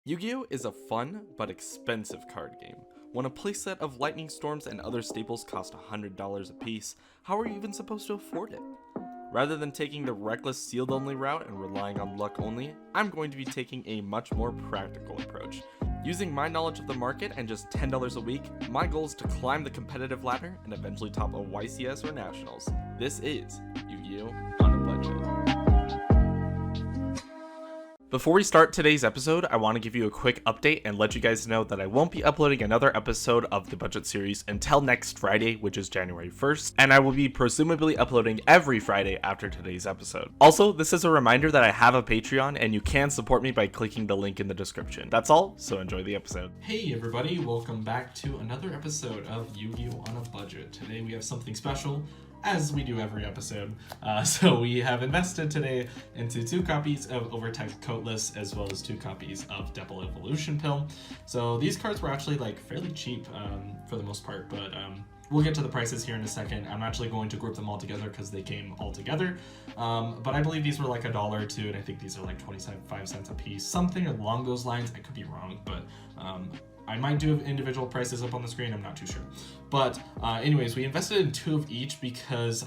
Yu-Gi-Oh! Is a fun but expensive card game. When a playset of lightning storms and other staples cost $100 a piece, how are you even supposed to afford it? Rather than taking the reckless sealed only route and relying on luck only, I'm going to be taking a much more practical approach. Using my knowledge of the market and just $10 a week, my goal is to climb the competitive ladder and eventually top a YCS or Nationals. This is Yu-Gi-Oh! On a Budget. Before we start today's episode, I want to give you a quick update and let you guys know that I won't be uploading another episode of the Budget series until next Friday, which is January 1st, and I will be presumably uploading every Friday after today's episode. Also, this is a reminder that I have a Patreon and you can support me by clicking the link in the description. That's all, so enjoy the episode. Hey everybody, welcome back to another episode of Yu-Gi-Oh! On a Budget. Today we have something special, as we do every episode. So we have invested today into 2 copies of Overtext Coatless as well as 2 copies of Double Evolution Pill. So these cards were actually like fairly cheap for the most part, but we'll get to the prices here in a second. I'm actually going to group them all together because they came all together. But I believe these were like $1 or $2, and I think these are like 25 cents a piece, something along those lines. I could be wrong, but I might do individual prices up on the screen, I'm not too sure. But anyways, we invested in 2 of each because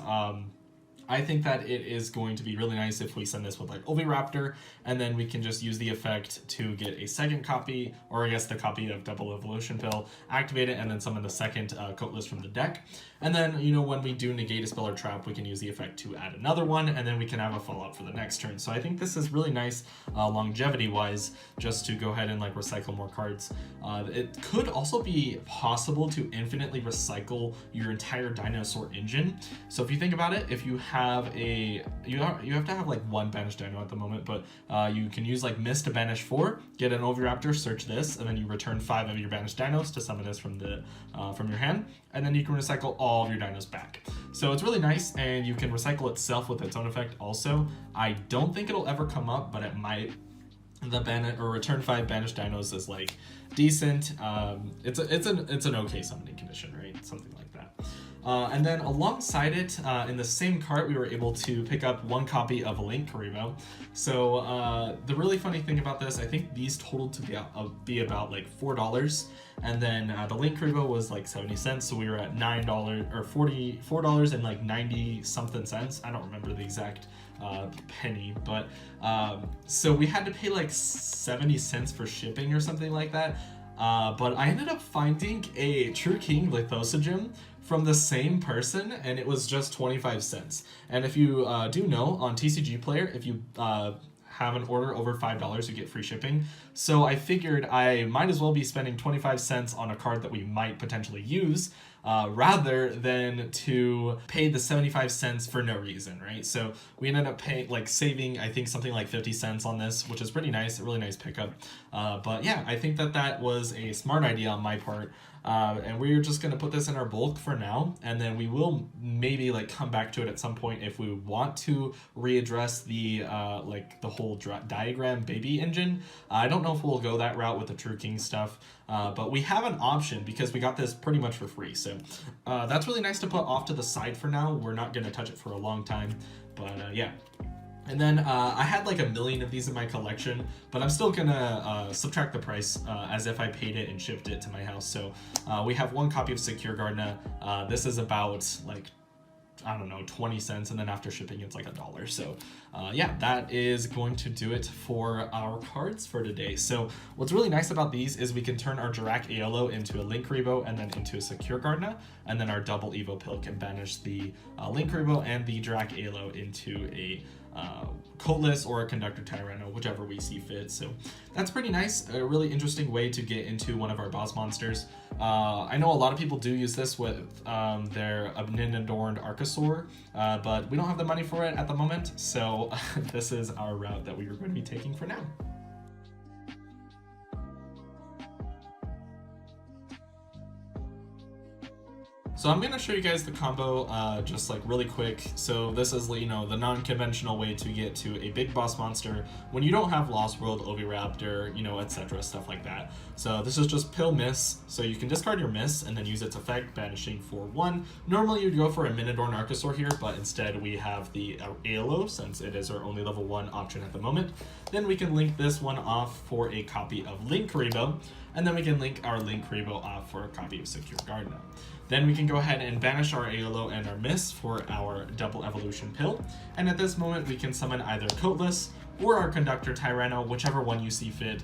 I think that it is going to be really nice if we send this with like Oviraptor, and then we can just use the effect to get a second copy, or I guess the copy of Double Evolution Pill, activate it, and then summon the second Coatless from the deck. And then, you know, when we do negate a spell or trap, we can use the effect to add another one, and then we can have a fallout for the next turn. So I think this is really nice longevity-wise, just to go ahead and like recycle more cards. It could also be possible to infinitely recycle your entire Dinosaur engine. So if you think about it, if you have you have to have like 1 banished dino at the moment, but you can use like Mist to banish 4, get an Oviraptor, search this, and then you return 5 of your banished dinos to summon this from the from your hand, and then you can recycle all of your dinos back. So it's really nice, and you can recycle itself with its own effect also. I don't think it'll ever come up, but it might. The return 5 banished dinos is like decent. It's an okay summoning condition, right? Something like that. And then alongside it, in the same cart, we were able to pick up 1 copy of Lakey. So the really funny thing about this, I think these totaled to be about like $4, and then the Lakey was like 70 cents, so we were at $9 or $44 and like 90 something cents. I don't remember the exact penny, but so we had to pay like 70 cents for shipping or something like that. But I ended up finding a True King Lithosogem from the same person, and it was just 25 cents. And if you do know, on TCG Player, if you have an order over $5, you get free shipping. So I figured I might as well be spending 25 cents on a card that we might potentially use, rather than to pay the 75 cents for no reason, right? So we ended up saving, I think, something like 50 cents on this, which is pretty nice, a really nice pickup. But yeah, I think that was a smart idea on my part. And we're just going to put this in our bulk for now, and then we will maybe like come back to it at some point if we want to readdress the like the whole diagram baby engine. I don't know if we'll go that route with the True King stuff, but we have an option because we got this pretty much for free. So that's really nice to put off to the side for now. We're not going to touch it for a long time, but yeah. And then I had like 1 million of these in my collection, but I'm still gonna subtract the price as if I paid it and shipped it to my house. So we have 1 copy of Secure Gardener. This is about like, I don't know, 20 cents, and then after shipping it's like $1. So yeah, that is going to do it for our cards for today. So what's really nice about these is we can turn our Dirac Aolo into a Link Rebo and then into a Secure Gardener, and then our Double Evo Pill can banish the Link Rebo and the Dirac Aolo into a Coatless or a Conductor Tyranno, whichever we see fit. So that's pretty nice, a really interesting way to get into one of our boss monsters. I know a lot of people do use this with their Adorned Archosaur, but we don't have the money for it at the moment, so this is our route that we are going to be taking for now. So I'm going to show you guys the combo just like really quick. So this is, you know, the non-conventional way to get to a big boss monster when you don't have Lost World, Oviraptor, you know, etc. stuff like that. So this is just pill miss. So you can discard your miss and then use its effect, banishing for 1. Normally you'd go for a Minotaur Narcosaur here, but instead we have the Aolo since it is our only level 1 option at the moment. Then we can link this one off for a copy of Linkuriboh, and then we can link our Linkuriboh off for a copy of Secure Gardener. Then we can go ahead and banish our Aolo and our Miss for our double evolution pill. And at this moment, we can summon either Coatless or our Conductor Tyranno, whichever one you see fit.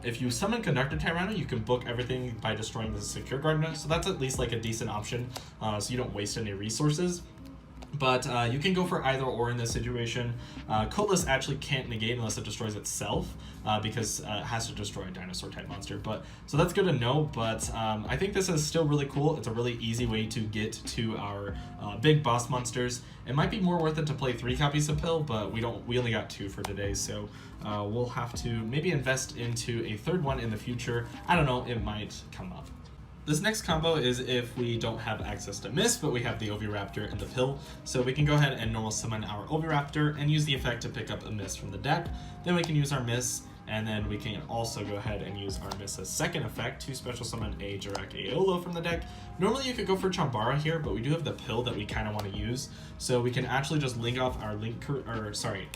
If you summon Conductor Tyranno, you can book everything by destroying the Secure Gardener. So that's at least like a decent option, so you don't waste any resources. But you can go for either or in this situation. Coatless actually can't negate unless it destroys itself, because it has to destroy a dinosaur type monster. But so that's good to know, but I think this is still really cool. It's a really easy way to get to our big boss monsters. It might be more worth it to play 3 copies of Pill, but we only got 2 for today, so we'll have to maybe invest into a 3rd one in the future. I don't know, it might come up. This next combo is if we don't have access to Miss, but we have the Oviraptor and the Pill. So we can go ahead and normal summon our Oviraptor and use the effect to pick up a Miss from the deck. Then we can use our Miss, and then we can also go ahead and use our Miss's second effect to special summon a Direct Aolo from the deck. Normally you could go for Chambara here, but we do have the Pill that we kind of want to use. So we can actually just link off our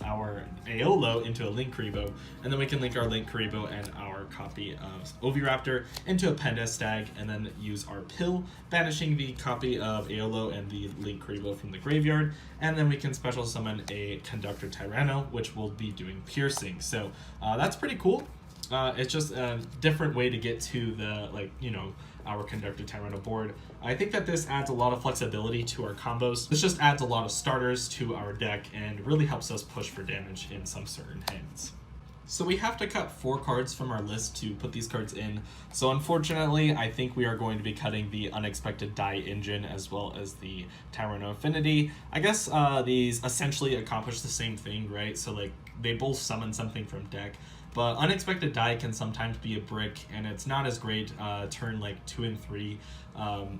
our Aolo into a Linkuriboh, and then we can link our Linkuriboh and our copy of Oviraptor into a Panda Stag, and then use our Pill, banishing the copy of Aolo and the Linkuriboh from the graveyard, and then we can special summon a Conductor Tyranno, which will be doing piercing. So that's pretty cool. It's just a different way to get to the, like, you know, our Conductor Tyranno board. I think that this adds a lot of flexibility to our combos. This just adds a lot of starters to our deck and really helps us push for damage in some certain hands. So we have to cut 4 cards from our list to put these cards in. So unfortunately, I think we are going to be cutting the Unexpected Die Engine as well as the Tyranno Affinity. I guess these essentially accomplish the same thing, right? So like they both summon something from deck. But Unexpected Die can sometimes be a brick, and it's not as great turn like 2 and 3,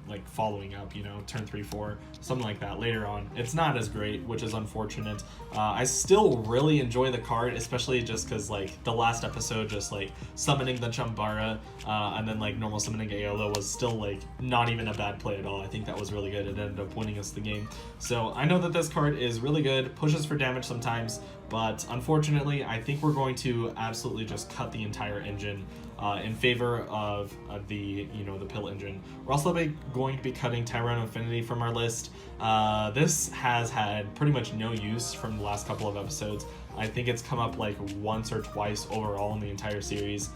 like following up, you know, turn 3, 4, something like that later on. It's not as great, which is unfortunate. I still really enjoy the card, especially just because like the last episode, just like summoning the Chambara and then like normal summoning Aolo was still like not even a bad play at all. I think that was really good. It ended up winning us the game. So I know that this card is really good, pushes for damage sometimes, but unfortunately, I think we're going to absolutely just cut the entire engine in favor of the Pill engine. We're also going to be cutting Tyranno Affinity from our list. This has had pretty much no use from the last couple of episodes. I think it's come up like once or twice overall in the entire series.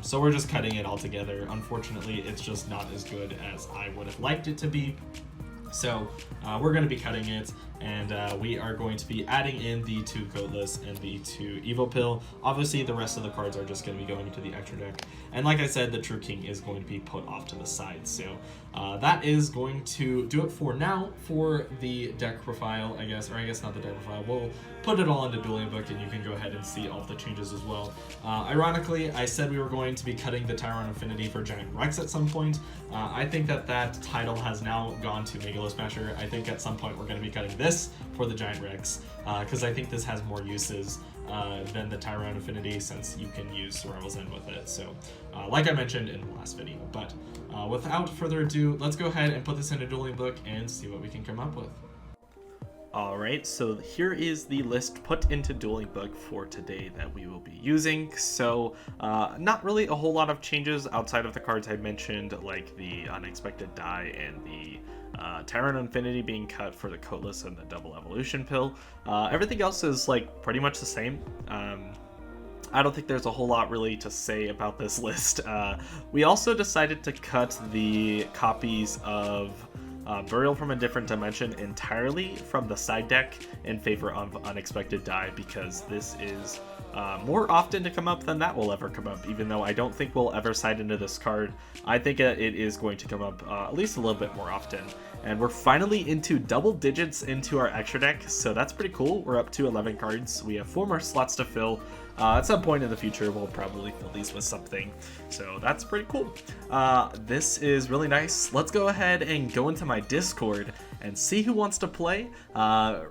So we're just cutting it all together. Unfortunately, it's just not as good as I would have liked it to be. So we're going to be cutting it, and we are going to be adding in the 2 Coatless and the 2 Evo Pill. Obviously, the rest of the cards are just going to be going into the extra deck. And like I said, the True King is going to be put off to the side. So that is going to do it for now for the deck profile, I guess. Or I guess not the deck profile. We'll put it all into Dueling Book, and you can go ahead and see all of the changes as well. Ironically, I said we were going to be cutting the Tyranno Affinity for Giant Rex at some point. I think that title has now gone to Megalo Smasher. I think at some point we're going to be cutting this for the Giant Rex, because I think this has more uses than the Tyranno Affinity, since you can use Survival's End with it. So like I mentioned in the last video. But without further ado, let's go ahead and put this into Dueling Book and see what we can come up with. Alright, so here is the list put into Dueling Book for today that we will be using. So not really a whole lot of changes outside of the cards I mentioned, like the Unexpected Die and the Tyranno Infinity being cut for the Coatless and the Double Evolution Pill. Everything else is like pretty much the same. I don't think there's a whole lot really to say about this list. We also decided to cut the copies of Burial from a Different Dimension entirely from the side deck in favor of Unexpected Die, because this is more often to come up than that will ever come up. Even though I don't think we'll ever side into this card, I think it is going to come up at least a little bit more often. And we're finally into double digits into our extra deck, so that's pretty cool. We're up to 11 cards. We have 4 more slots to fill. At some point in the future, we'll probably fill these with something. So that's pretty cool. This is really nice. Let's go ahead and go into my Discord and see who wants to play.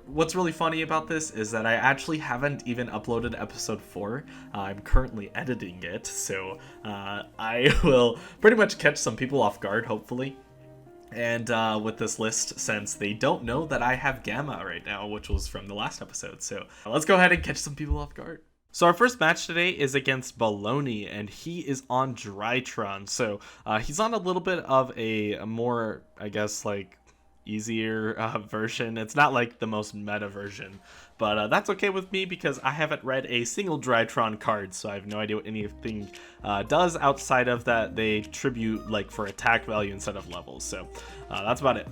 What's really funny about this is that I actually haven't even uploaded episode 4. I'm currently editing it, so I will pretty much catch some people off guard, hopefully. And with this list, since they don't know that I have Gamma right now, which was from the last episode. So let's go ahead and catch some people off guard. So our first match today is against Baloney, and he is on Drytron. So he's on a little bit of a more, I guess, like, easier version. It's not like the most meta version, but that's okay with me because I haven't read a single Drytron card, so I have no idea what anything does outside of that they tribute like for attack value instead of levels. So that's about it.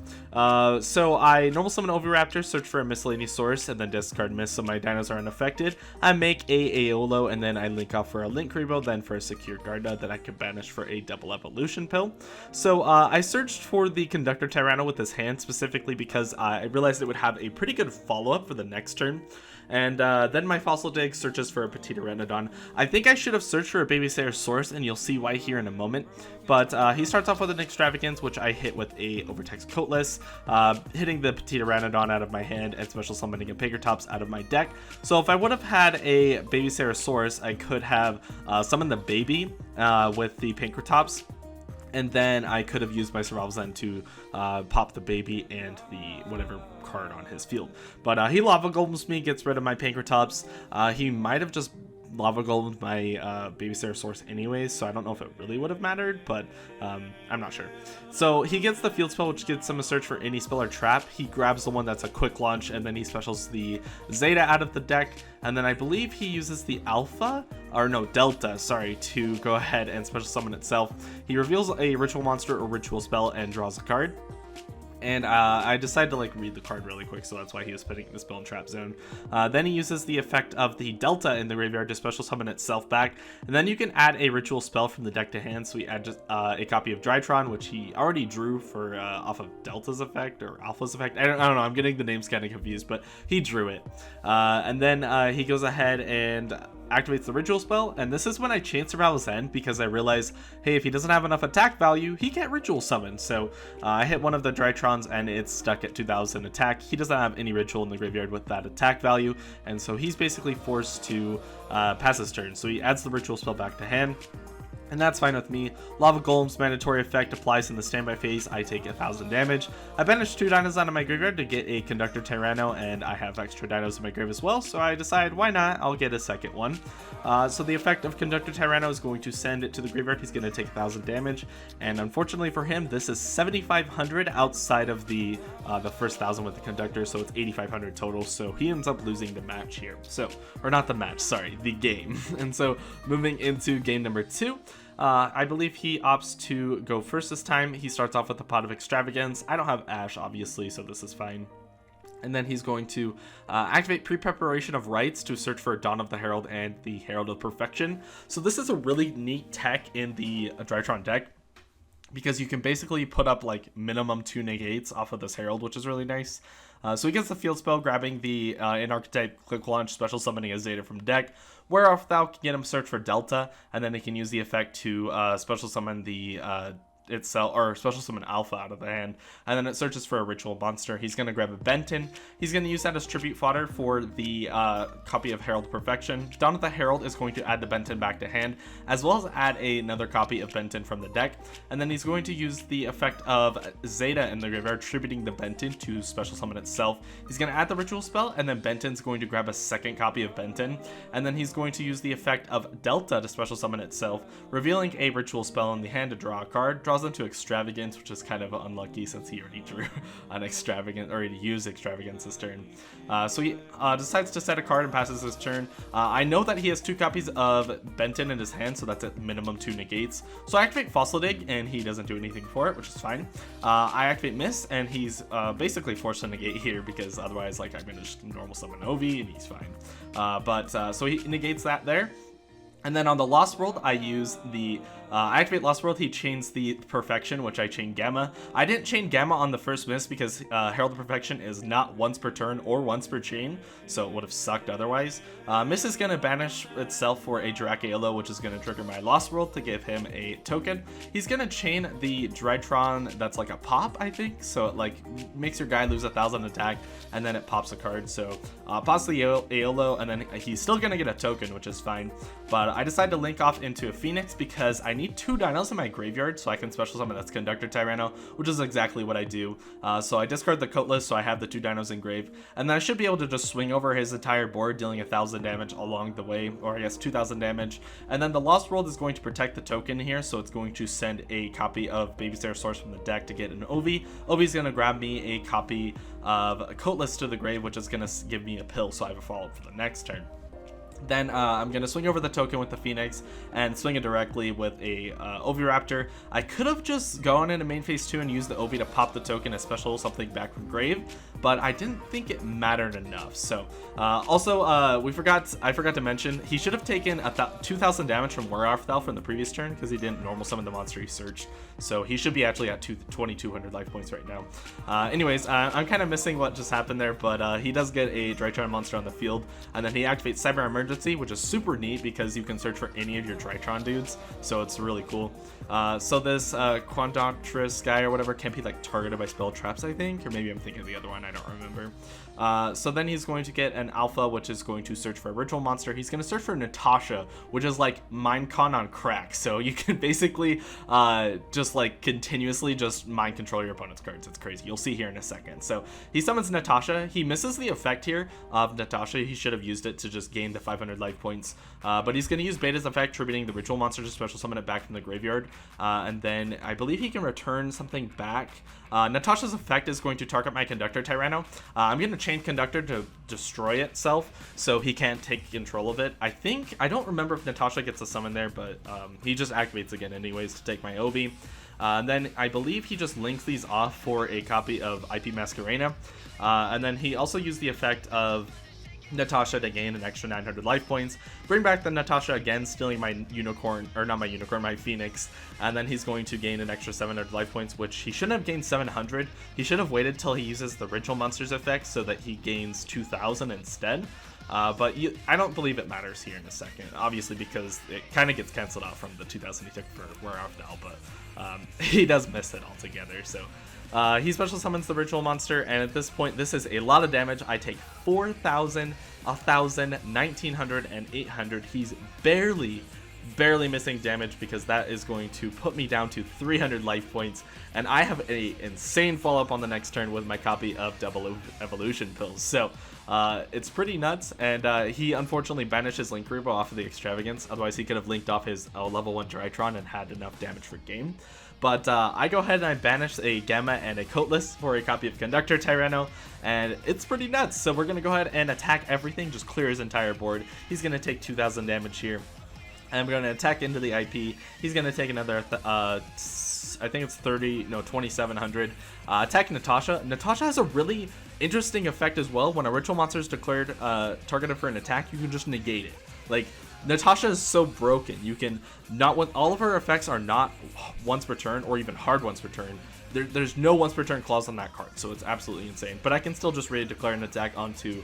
So I normal summon Oviraptor, search for a miscellaneous source, and then discard Miss so my dinos are unaffected. I make a Aeolo, and then I link off for a Link Rebo, then for a secure Garda that I can banish for a double evolution pill. So I searched for the Conductor Tyranno with this hand specifically because I realized it would have a pretty good follow-up for the next turn. And then my Fossil Dig searches for a Petita Renodon. I think I should have searched for a Baby Sayer source, and you'll see why here in a moment. But he starts off with an Extravagance, which I hit with a Overtext Coatless, hitting the Petita Renodon out of my hand and special summoning a Pankratops out of my deck. So if I would have had a Baby Sayer source, I could have summoned the baby with the Pankratops. And then I could have used my Survival Zen to pop the baby and the whatever card on his field. But he Lava Golems me, gets rid of my Pankratops. He might have just Lava Golemed my Baby Sayer source anyways, so I don't know if it really would have mattered, but I'm not sure. So he gets the Field Spell, which gets him a search for any spell or trap. He grabs the one that's a quick launch, and then he specials the Zeta out of the deck. And then I believe he uses the Alpha, or no, Delta, sorry, to go ahead and special summon itself. He reveals a Ritual Monster or Ritual Spell and draws a card. And I decided to like read the card really quick, so that's why he was putting the spell in Trap Zone. Then he uses the effect of the Delta in the graveyard to special summon itself back. And then you can add a ritual spell from the deck to hand. So he adds just, a copy of Drytron, which he already drew for off of Delta's effect or Alpha's effect. I don't know, I'm getting the names kind of confused, but he drew it. And then he goes ahead and activates the ritual spell, and this is when I chance Survival Zen because I realize, hey, if he doesn't have enough attack value, he can't ritual summon. So I hit one of the Drytrons and it's stuck at 2000 attack. He doesn't have any ritual in the graveyard with that attack value, and so he's basically forced to pass his turn. So he adds the ritual spell back to hand. And that's fine with me. Lava Golem's mandatory effect applies in the standby phase. I take 1000 damage. I banish 2 dinos out of my graveyard to get a Conductor Tyranno, and I have extra dinos in my grave as well, so I decide why not, I'll get a second one. So the effect of Conductor Tyranno is going to send it to the graveyard. He's going to take 1000 damage, and unfortunately for him, this is 7500 outside of the first 1000 with the Conductor, so it's 8500 total, so he ends up losing the match here. So, or not the match, sorry, the game. And so moving into game number 2, I believe he opts to go first this time. He starts off with a Pot of Extravagance. I don't have Ash, obviously, so this is fine. And then he's going to activate Pre-Preparation of Rites to search for Dawn of the Herald and the Herald of Perfection. So this is a really neat tech in the Drytron deck, because you can basically put up like minimum 2 negates off of this Herald, which is really nice. So he gets the Field Spell, grabbing the in-archetype Quick Launch, special summoning a Zeta from deck, whereof thou can get him search for Delta, and then he can use the effect to special summon the itself, or special summon Alpha out of the hand, and then it searches for a ritual monster. He's going to grab a Benton. He's going to use that as tribute fodder for the copy of Herald Perfection. Dawn of the Herald is going to add the Benton back to hand, as well as add another copy of Benton from the deck, and then he's going to use the effect of Zeta in the graveyard, tributing the Benton to special summon itself. He's going to add the ritual spell, and then Benton's going to grab a second copy of Benton, and then he's going to use the effect of Delta to special summon itself, revealing a ritual spell in the hand to draw a card. Draws into Extravagance, which is kind of unlucky since he already drew an Extravagance, or he used Extravagance this turn. So he decides to set a card and passes his turn. I know that he has 2 copies of Benton in his hand, so that's at minimum 2 negates. So I activate Fossil Dig, and he doesn't do anything for it, which is fine. I activate Miss, and he's basically forced to negate here, because otherwise, like, I'm gonna just normal summon Ovi, and he's fine. So he negates that there. And then on the Lost World, I use the I activate Lost World, he chains the Perfection, which I chain Gamma. I didn't chain Gamma on the first miss because Herald of Perfection is not once per turn or once per chain, so it would have sucked otherwise. Miss is going to banish itself for a Dracula, which is going to trigger my Lost World to give him a token. He's going to chain the Drytron that's like a pop, I think, so it like makes your guy lose 1,000 attack, and then it pops a card. So pops the Aolo, and then he's still going to get a token, which is fine. But I decided to link off into a Phoenix because I need 2 dinos in my graveyard so I can special summon that's Conductor Tyranno, which is exactly what I do. So I discard the Coatless, so I have the 2 dinos in grave, and then I should be able to just swing over his entire board, dealing 1,000 damage along the way, or I guess 2,000 damage. And then the Lost World is going to protect the token here, so it's going to send a copy of Babysitter Source from the deck to get an Ovi. Ovi's going to grab me a copy of a Coatless to the grave, which is going to give me a pill, so I have a follow-up for the next turn. Then I'm going to swing over the token with the Phoenix and swing it directly with a Oviraptor. I could have just gone into main phase 2 and used the Ovi to pop the token as special something back from grave, but I didn't think it mattered enough. So also I forgot to mention, he should have taken 2,000 damage from Werewolf from the previous turn because he didn't normal summon the monster he searched. So he should be actually at 2,200 life points right now. Anyways, I'm kind of missing what just happened there, but he does get a Drytron monster on the field, and then he activates Cyber Emergency, which is super neat because you can search for any of your Drytron dudes, so it's really cool. So this Quandoctrus guy or whatever can't be like targeted by spell traps, I think, or maybe I'm thinking of the other one, I don't remember. So then he's going to get an Alpha, which is going to search for a ritual monster. He's going to search for Natasha, which is like Minecon on crack, so you can basically just like continuously just mind control your opponent's cards. It's crazy. You'll see here in a second. So he summons Natasha. He misses the effect here of Natasha. He should have used it to just gain the 500 life points, but he's going to use Beta's effect, tributing the ritual monster to special summon it back from the graveyard, and then I believe he can return something back. Natasha's effect is going to target my Conductor Tyranno. I'm going to chain Conductor to destroy itself so he can't take control of it. I don't remember if Natasha gets a summon there, but he just activates again anyways to take my Obi. Then I believe he just links these off for a copy of IP Masquerena, and then he also used the effect of Natasha to gain an extra 900 life points, bring back the Natasha again, stealing my unicorn, or not my unicorn, my Phoenix, and then he's going to gain an extra 700 life points, which he shouldn't have gained 700. He should have waited till he uses the ritual monsters effect so that he gains 2,000 instead. But I don't believe it matters here in a second, obviously, because it kind of gets canceled out from the 2,000 he took for Werewolf now, but he does miss it altogether. So he special summons the ritual monster, and at this point, this is a lot of damage. I take 4,000, 1,000, 1,900, and 800. He's barely missing damage because that is going to put me down to 300 life points, and I have a insane follow-up on the next turn with my copy of Double Evolution Pills. So it's pretty nuts, and he unfortunately banishes Link Reaper off of the Extravagance. Otherwise he could have linked off his level 1 Drytron and had enough damage for game. But I go ahead and I banish a Gamma and a Coatless for a copy of Conductor Tyranno, and it's pretty nuts. So we're going to go ahead and attack everything, just clear his entire board. He's going to take 2,000 damage here. I'm going to attack into the IP. He's going to take another, I think it's 2,700. Attack Natasha. Natasha has a really interesting effect as well. When a ritual monster is declared targeted for an attack, you can just negate it. Like, Natasha is so broken. You can not, all of her effects are not once per turn or even hard once per turn. There's no once per turn clause on that card, so it's absolutely insane. But I can still just ready declare an attack onto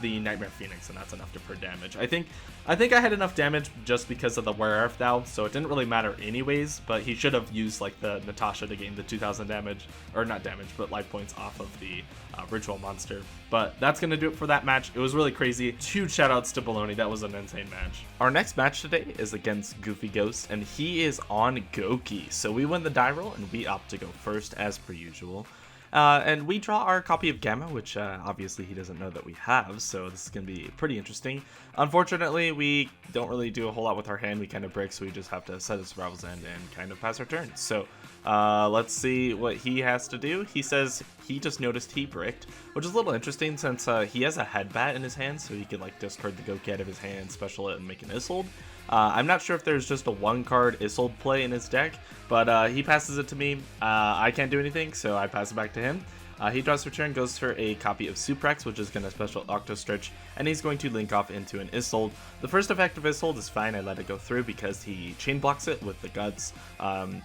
the Nightmare Phoenix, and that's enough to per damage. I think I had enough damage just because of the Werewolf Thou, so it didn't really matter anyways. But he should have used like the Natasha to gain the 2,000 damage, or not damage, but life points off of the ritual monster. But that's gonna do it for that match. It was really crazy. Huge shoutouts to Baloney. That was an insane match. Our next match today is against Goofy Ghost, and he is on Goki. So we win the die roll, and we opt to go first as per usual. And we draw our copy of Gamma, which obviously he doesn't know that we have, so this is going to be pretty interesting. Unfortunately, we don't really do a whole lot with our hand. We kind of break, so we just have to set a Survival's End and kind of pass our turn. So let's see what he has to do. He says he just noticed he bricked, which is a little interesting since he has a Headbat in his hand, so he could like discard the Goki out of his hand, special it, and make an Isolde. I'm not sure if there's just a one-card Isolde play in his deck, but he passes it to me. I can't do anything, so I pass it back to him. He draws for turn, goes for a copy of Suprex, which is going to special Octo Stretch, and he's going to link off into an Isolde. The first effect of Isolde is fine, I let it go through because he chain blocks it with the Guts,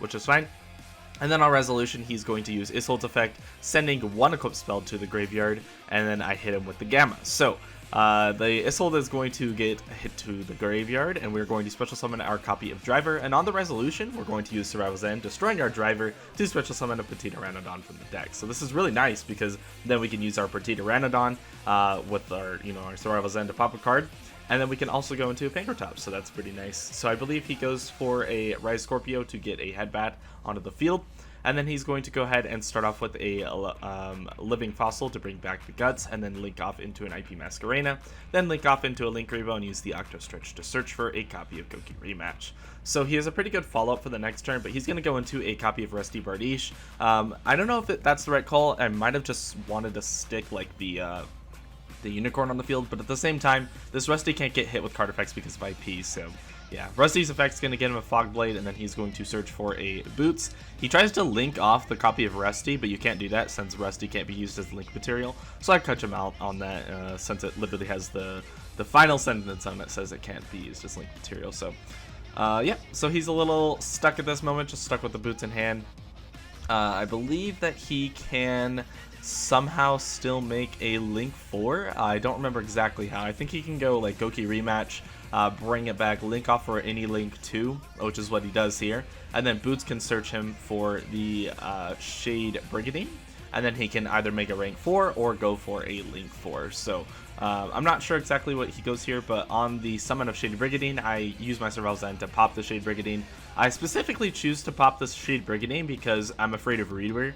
which is fine. And then on resolution, he's going to use Isolde's effect, sending one equip spell to the graveyard, and then I hit him with the Gamma. So the Isolde is going to get hit to the graveyard, and we're going to special summon our copy of Driver. And on the resolution, we're going to use Survival Zen, destroying our Driver to special summon a Petit Pteranodon from the deck. So this is really nice because then we can use our Petit Pteranodon with our our Survival Zen to pop a card. And then we can also go into a Pankratops, so that's pretty nice. So I believe he goes for a Rise Scorpio to get a Headbat onto the field. And then he's going to go ahead and start off with a Living Fossil to bring back the Guts, and then link off into an IP Masquerena. Then link off into a Linkuriboh and use the Octo Stretch to search for a copy of Goki Rematch. So he has a pretty good follow-up for the next turn, but he's going to go into a copy of Rusty Bardiche. I don't know if that's the right call. I might have just wanted to stick like the Unicorn on the field, but at the same time, this Rusty can't get hit with card effects because of IP, so yeah, Rusty's effect's going to get him a Fog Blade, and then he's going to search for a Boots. He tries to link off the copy of Rusty, but you can't do that since Rusty can't be used as link material, so I cut him out on that since it literally has the final sentence on it says it can't be used as link material, so yeah, so he's a little stuck at this moment, just stuck with the Boots in hand. I believe that he can somehow still make a Link 4. I don't remember exactly how. I think he can go like Goki Rematch, bring it back, link off for any Link 2, which is what he does here, and then Boots can search him for the Shade Brigandine, and then he can either make a rank 4 or go for a Link 4. So I'm not sure exactly what he goes here, but on the summon of Shade Brigandine, I use my Survival Zen to pop the Shade Brigandine. I specifically choose to pop this Shade Brigandine because I'm afraid of Redoer,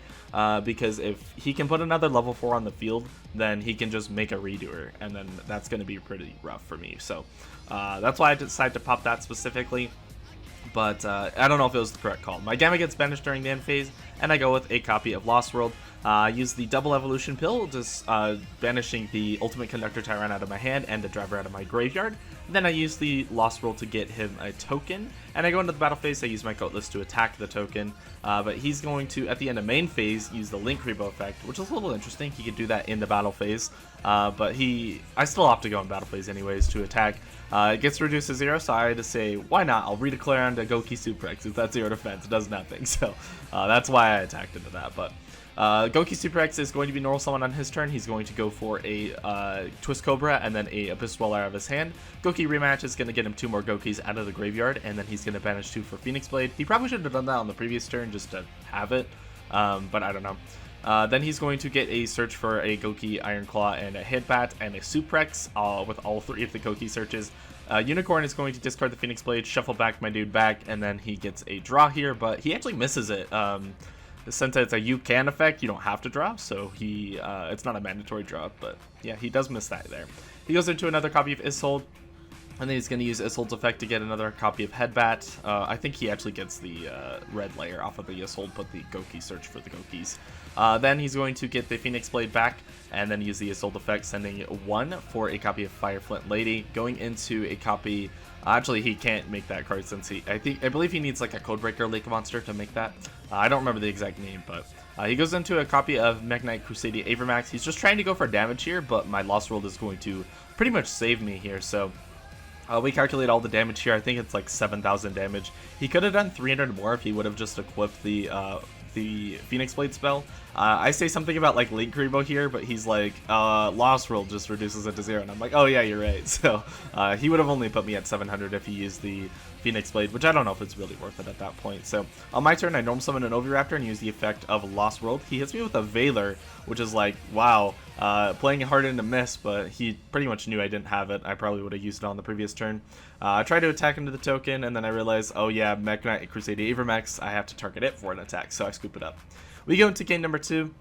because if he can put another level 4 on the field, then he can just make a Redoer, and then that's going to be pretty rough for me. So that's why I decided to pop that specifically. But I don't know if it was the correct call. My Gamma gets banished during the end phase, and I go with a copy of Lost World. I use the double evolution pill, just banishing the Ultimate Conductor Tyrant out of my hand and the Driver out of my graveyard. Then I use the Lost World to get him a token, and I go into the battle phase. I use my Coatless to attack the token, but he's going to, at the end of main phase, use the Linkuriboh effect, which is a little interesting. He could do that in the battle phase, but I still have to go in battle phase anyways to attack. It gets reduced to 0, so I had to say, why not? I'll redeclare onto Goki Suprex. If that's 0 defense, it does nothing. So that's why I attacked into that. But Goki Suprex is going to be normal summon on his turn. He's going to go for a Twist Cobra and then a Abyss Dweller out of his hand. Goki Rematch is going to get him 2 more Gokis out of the graveyard, and then he's going to banish 2 for Phoenix Blade. He probably should have done that on the previous turn just to have it, but I don't know. Then he's going to get a search for a Goki Iron Claw and a Headbat and a Suprex with all 3 of the Goki searches. Unicorn is going to discard the Phoenix Blade, shuffle back my dude back, and then he gets a draw here, but he actually misses it. Since it's a you can effect, you don't have to draw, so it's not a mandatory draw, but yeah, he does miss that there. He goes into another copy of Isolde, and then he's going to use Isolde's effect to get another copy of Headbat. I think he actually gets the red layer off of the Isolde, but the Goki search for the Gokis. Then he's going to get the Phoenix Blade back, and then use the Isolde effect, sending 1 for a copy of Fireflint Lady, going into a copy. Actually, he can't make that card since I believe he needs like a Codebreaker Lake Monster to make that. I don't remember the exact name, but he goes into a copy of Mekk-Knight Crusadia Avermax. He's just trying to go for damage here, but my Lost World is going to pretty much save me here. So we calculate all the damage here. I think it's like 7,000 damage. He could have done 300 more if he would have just equipped the Phoenix Blade spell. I say something about like Linkuriboh here, but he's like, Lost World just reduces it to 0, and I'm like, oh yeah, you're right. So he would have only put me at 700 if he used the Phoenix Blade, which I don't know if it's really worth it at that point. So on my turn, I normal summon an Oviraptor and use the effect of Lost World. He hits me with a Veiler, which is like, wow, playing it hard into miss, but he pretty much knew I didn't have it. I probably would have used it on the previous turn. I tried to attack into the token, and then I realized, oh yeah, Mekk-Knight Crusadia Avermax, I have to target it for an attack, so I scoop it up. We go into game number 2.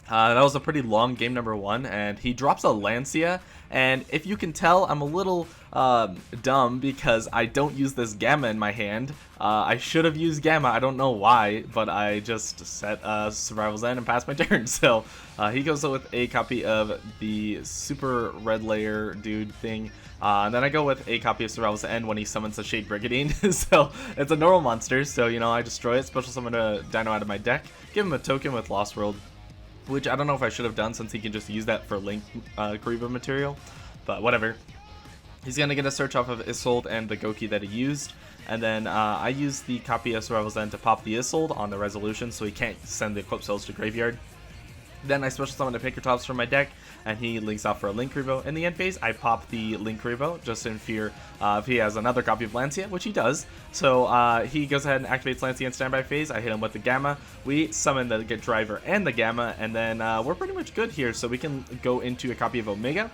That was a pretty long game number 1, and he drops a Lancia, and if you can tell, I'm a little dumb because I don't use this Gamma in my hand. I should have used Gamma, I don't know why, but I just set Survival Zen and passed my turn. So he goes with a copy of the Super Red Layer dude thing. And then I go with a copy of Survival Zen when he summons a Shade Brigandine. So it's a normal monster, so I destroy it, special summon a Dino out of my deck, give him a token with Lost World. which I don't know if I should have done since he can just use that for Link Kariba material, but whatever. He's going to get a search off of Isolde and the Goki that he used, and then I used the copy of Survival Zen to pop the Isolde on the resolution so he can't send the equip cells to graveyard. Then I special summon a Pinkertops from my deck, and he links off for a Link Karibo. In the end phase, I pop the Link Karibo, just in fear if he has another copy of Lancia, which he does. So he goes ahead and activates Lancia in standby phase. I hit him with the Gamma. We summon the Get Driver and the Gamma, and then we're pretty much good here. So we can go into a copy of Omega.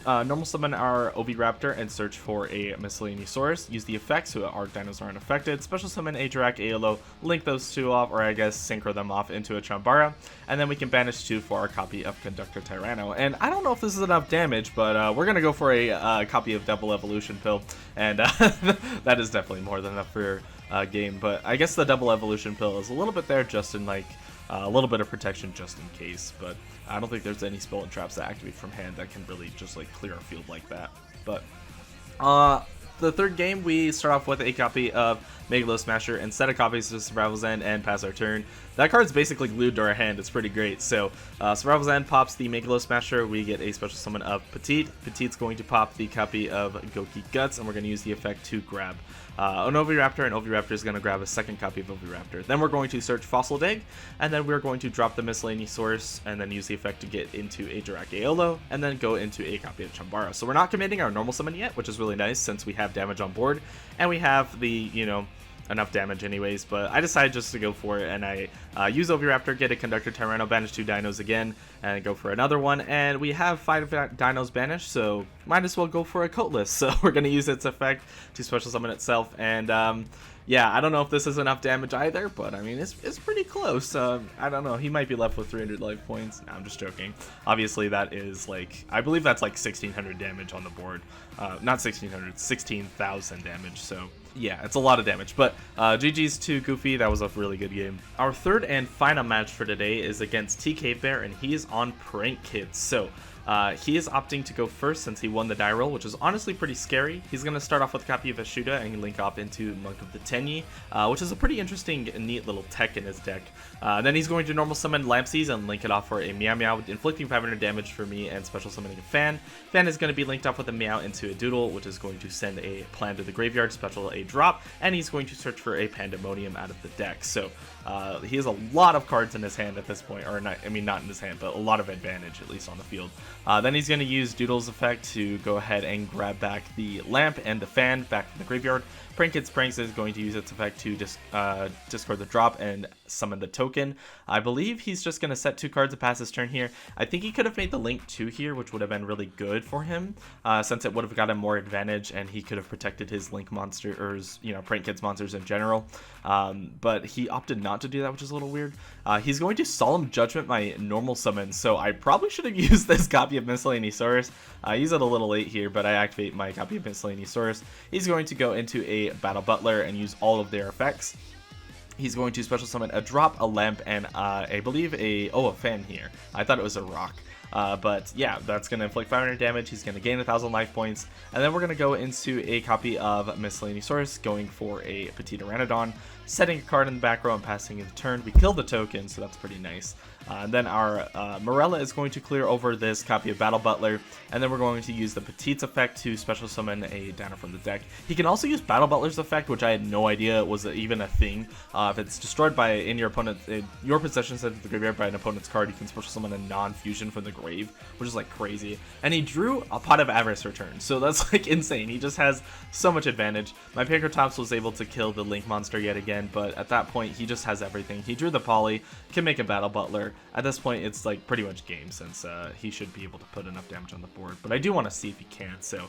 Normal summon our Oviraptor and search for a Miscellaneousaurus. Use the effects so our Dinosaur unaffected. Special summon a Dirac Aolo, link those two off, or I guess synchro them off into a Chambara. And then we can banish 2 for our copy of Conductor Tyranno. And I don't know if this is enough damage, but we're going to go for a copy of Double Evolution Pill. And that is definitely more than enough for your game. But I guess the Double Evolution Pill is a little bit there just in like a little bit of protection just in case, but I don't think there's any spell and traps that activate from hand that can really just like clear a field like that. But the third game, we start off with a copy of Megalo Smasher and set of copies to Survival Zen and pass our turn. That card's basically glued to our hand. It's pretty great. So Survival Zen pops the Megalo Smasher. We get a special summon of Petite. Petite's going to pop the copy of Goki Guts, and we're going to use the effect to grab an Oviraptor, and Oviraptor is going to grab a second copy of Oviraptor. Then we're going to search Fossil Egg, and then we're going to drop the Miscellaneousaurus, and then use the effect to get into a Dirac Aolo, and then go into a copy of Chambara. So we're not committing our normal summon yet, which is really nice since we have damage on board, and we have the, you know, enough damage anyways, but I decided just to go for it, and I use Oviraptor, get a Conductor Tyranno, banish 2 dinos again, and go for another one, and we have 5 dinos banished, so might as well go for a Coatless. So we're going to use its effect to special summon itself, and yeah, I don't know if this is enough damage either, but I mean, it's pretty close. I don't know, he might be left with 300 life points. No, I'm just joking. Obviously that is like, I believe that's like 1600 damage on the board. Not 1600, 16,000 damage, so yeah, it's a lot of damage, but GG's to Goofy. That was a really good game. Our third and final match for today is against T Cave Bear, and he is on Prank Kids. So he is opting to go first since he won the die roll, which is honestly pretty scary. He's going to start off with a copy of Ashuda and link up into Monk of the Tenyi, which is a pretty interesting and neat little tech in his deck. Then he's going to normal summon Lampsies and link it off for a Meow Meow, inflicting 500 damage for me, and special summoning a Fan. Fan is going to be linked off with a Meow into a Doodle, which is going to send a Plan to the graveyard, special a drop, and he's going to search for a Pandemonium out of the deck. So he has a lot of cards in his hand at this point, or not, I mean not in his hand, but a lot of advantage, at least on the field. Then he's going to use Doodle's effect to go ahead and grab back the Lamp and the Fan back from the graveyard. Prank Kids Pranks is going to use its effect to discard the drop and summon the token. I believe he's just going to set 2 cards to pass his turn here. I think he could have made the Link 2 here, which would have been really good for him, since it would have gotten more advantage and he could have protected his Link monster, or his, you know, Prank Kids monsters in general. But he opted not to do that, which is a little weird. He's going to Solemn Judgment my normal summon, so I probably should have used this copy of Miscellaneousaurus. I use it a little late here, but I activate my copy of Miscellaneousaurus. He's going to go into a Battle Butler and use all of their effects. He's going to special summon a drop, a lamp, and I believe a Fan here. I thought it was a rock. But yeah, that's going to inflict 500 damage. He's going to gain 1,000 life points. And then we're going to go into a copy of Miscellaneousaurus, going for a Petite Pteranodon, setting a card in the back row and passing in the turn. We kill the token, so that's pretty nice. And then our Morella is going to clear over this copy of Battle Butler, and then we're going to use the Petite's effect to special summon a Dino from the deck. He can also use Battle Butler's effect, which I had no idea was even a thing. If it's destroyed by your possession sent to the graveyard by an opponent's card, you can special summon a non-fusion from the grave, which is like crazy. And he drew a Pot of Avarice return, so that's like insane. He just has so much advantage. My Pinkertops was able to kill the Link monster yet again, but at that point he just has everything. He drew the Poly, can make a Battle Butler. At this point, it's like pretty much game, since he should be able to put enough damage on the board. But I do want to see if he can. So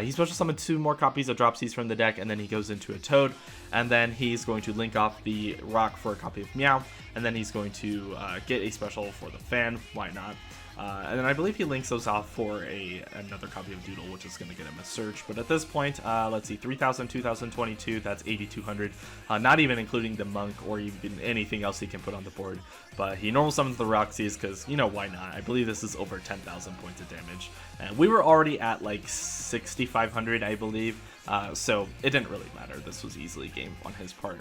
he special summoned 2 more copies of Dropsies from the deck, and then he goes into a Toad, and then he's going to link off the Rock for a copy of Meow, and then he's going to get a special for the Fan. Why not? And then I believe he links those off for another copy of Doodle, which is going to get him a search. But at this point, let's see, 3,000, 2,022, that's 8,200. Not even including the Monk or even anything else he can put on the board. But he normal summons the Roxy's because, you know, why not? I believe this is over 10,000 points of damage. And we were already at like 6,500, I believe. So it didn't really matter. This was easily game on his part.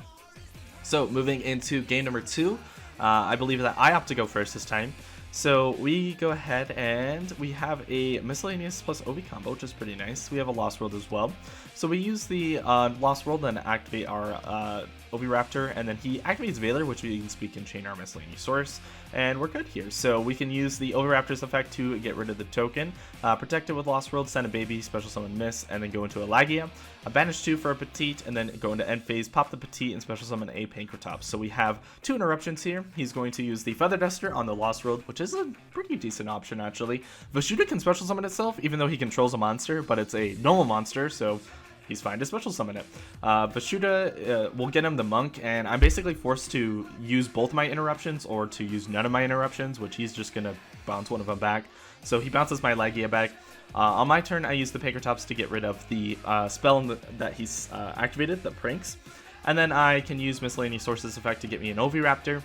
So moving into game number 2, I believe that I opt to go first this time. So we go ahead and we have a miscellaneous plus OB combo, which is pretty nice. We have a Lost World as well. So we use the Lost World and activate our Oviraptor, and then he activates Valor, which means we can chain our miscellaneous source, and we're good here. So we can use the Oviraptor's effect to get rid of the token, protect it with Lost World, send a baby, special summon Miss, and then go into a Lagia, banish 2 for a Petite, and then go into end phase, pop the Petite, and special summon a Pankratops. So we have 2 interruptions here. He's going to use the Feather Duster on the Lost World, which is a pretty decent option actually. Vashuda can special summon itself, even though he controls a monster, but it's a normal monster, so he's fine to special summon it. Vashuda will get him the Monk, and I'm basically forced to use both my interruptions or to use none of my interruptions, which he's just going to bounce one of them back. So he bounces my Lagia back. On my turn, I use the Pankratops to get rid of the spell that he's activated, the Pranks. And then I can use Miscellaneous Sources effect to get me an Oviraptor,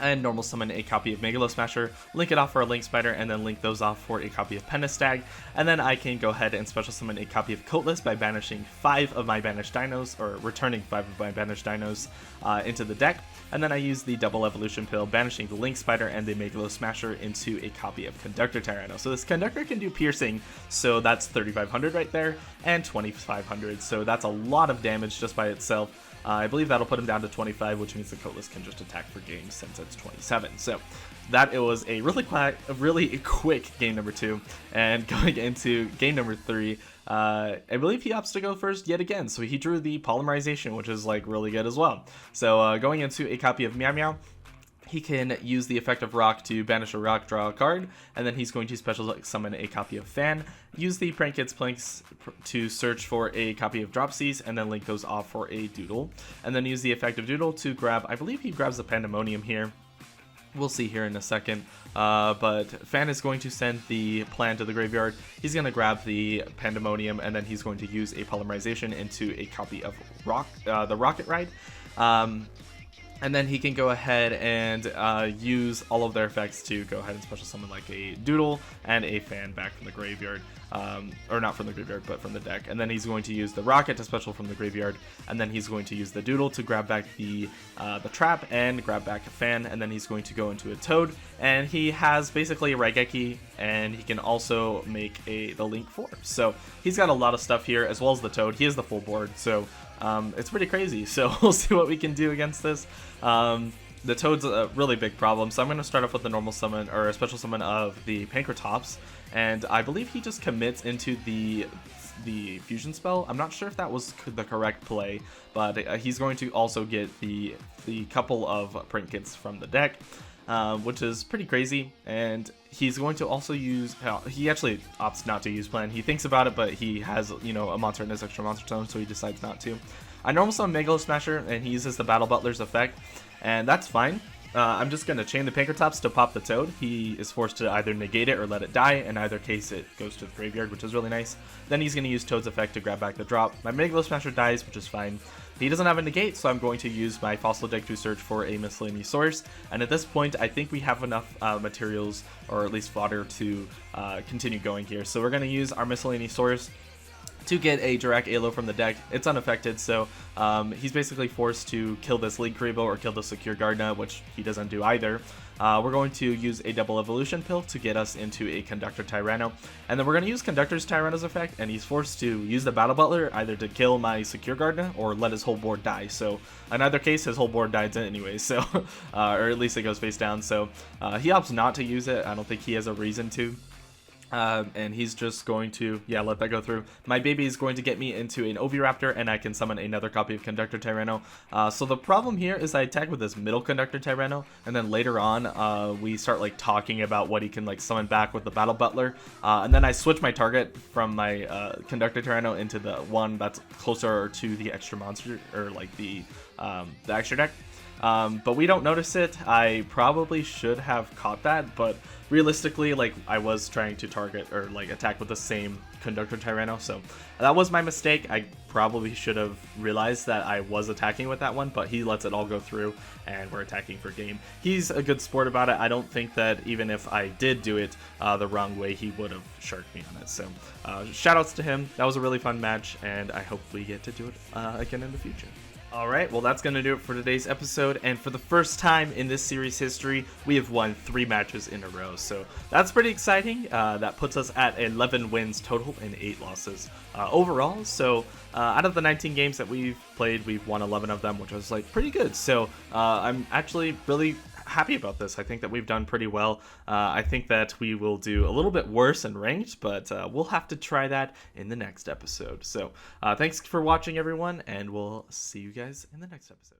and normal summon a copy of Megalo Smasher, link it off for a Link Spider, and then link those off for a copy of Pentastag. And then I can go ahead and special summon a copy of Coatless by banishing 5 of my banished dinos, or returning 5 of my banished dinos into the deck. And then I use the double evolution pill, banishing the Link Spider and the Megalo Smasher into a copy of Conductor Tyranno. So this Conductor can do piercing, so that's 3,500 right there, and 2,500, so that's a lot of damage just by itself. I believe that'll put him down to 25, which means the Coatless can just attack for game since it's 27. So that it was a really quick game number 2, and going into game number 3, I believe he opts to go first yet again. So he drew the Polymerization, which is like really good as well. So going into a copy of Meow Meow, he can use the effect of Rock to banish a rock, draw a card, and then he's going to special summon a copy of Fan, use the Prank Kids Planks to search for a copy of Dropsies, and then link those off for a Doodle, and then use the effect of Doodle to grab, I believe he grabs the Pandemonium here. We'll see here in a second, but Fan is going to send the plan to the graveyard. He's going to grab the Pandemonium, and then he's going to use a Polymerization into a copy of the Rocket Ride. And then he can go ahead and use all of their effects to go ahead and special summon like a Doodle and a Fan back from the graveyard. Or not from the graveyard, but from the deck. And then he's going to use the Rocket to special from the graveyard. And then he's going to use the Doodle to grab back the Trap and grab back a Fan. And then he's going to go into a Toad. And he has basically a Raigeki, and he can also make the Link 4. So he's got a lot of stuff here, as well as the Toad. He has the full board, so it's pretty crazy. So we'll see what we can do against this. The Toad's a really big problem, so I'm going to start off with the normal summon, or a special summon of the Pankratops, and I believe he just commits into the fusion spell. I'm not sure if that was the correct play, but he's going to also get the couple of Prank Kids from the deck, which is pretty crazy, and he's going to also use, he actually opts not to use plan. He thinks about it, but he has, you know, a monster in his extra monster zone, so he decides not to. I normal summon Megalo Smasher, and he uses the Battle Butler's effect, and that's fine. I'm just going to chain the Pankratops to pop the Toad. He is forced to either negate it or let it die. In either case, it goes to the graveyard, which is really nice. Then he's going to use Toad's effect to grab back the drop. My Megalo Smasher dies, which is fine. He doesn't have a negate, so I'm going to use my Fossil deck to search for a miscellaneous source. And at this point, I think we have enough materials, or at least fodder, to continue going here. So we're going to use our miscellaneous source to get a direct Alo from the deck. It's unaffected, so he's basically forced to kill this League Karibo or kill the Secure Gardna, which he doesn't do either. We're going to use a double evolution pill to get us into a Conductor Tyranno, and then we're going to use Conductor's Tyranno's effect, and he's forced to use the Battle Butler either to kill my Secure Gardna or let his whole board die. So in either case, his whole board dies anyway, so or at least it goes face down. So he opts not to use it. I don't think he has a reason to. And he's just going to, let that go through. My baby is going to get me into an Oviraptor, and I can summon another copy of Conductor Tyranno. So the problem here is I attack with this middle Conductor Tyranno, and then later on, we start like talking about what he can like summon back with the Battle Butler. And then I switch my target from my Conductor Tyranno into the one that's closer to the extra monster, or like the extra deck. But we don't notice it. I probably should have caught that, but realistically, like, I was trying to target or like attack with the same Conductor Tyranno, so that was my mistake. I probably should have realized that I was attacking with that one, but he lets it all go through, and we're attacking for game. He's a good sport about it. I don't think that even if I did do it the wrong way, he would have sharked me on it. So shoutouts to him. That was a really fun match, and I hope we get to do it again in the future. All right, well, that's going to do it for today's episode. And for the first time in this series history, we have won 3 matches in a row. So that's pretty exciting. That puts us at 11 wins total and 8 losses overall. So out of the 19 games that we've played, we've won 11 of them, which was like pretty good. So I'm actually really happy about this. I think that we've done pretty well. I think that we will do a little bit worse in ranked, but we'll have to try that in the next episode. So thanks for watching, everyone, and we'll see you guys in the next episode.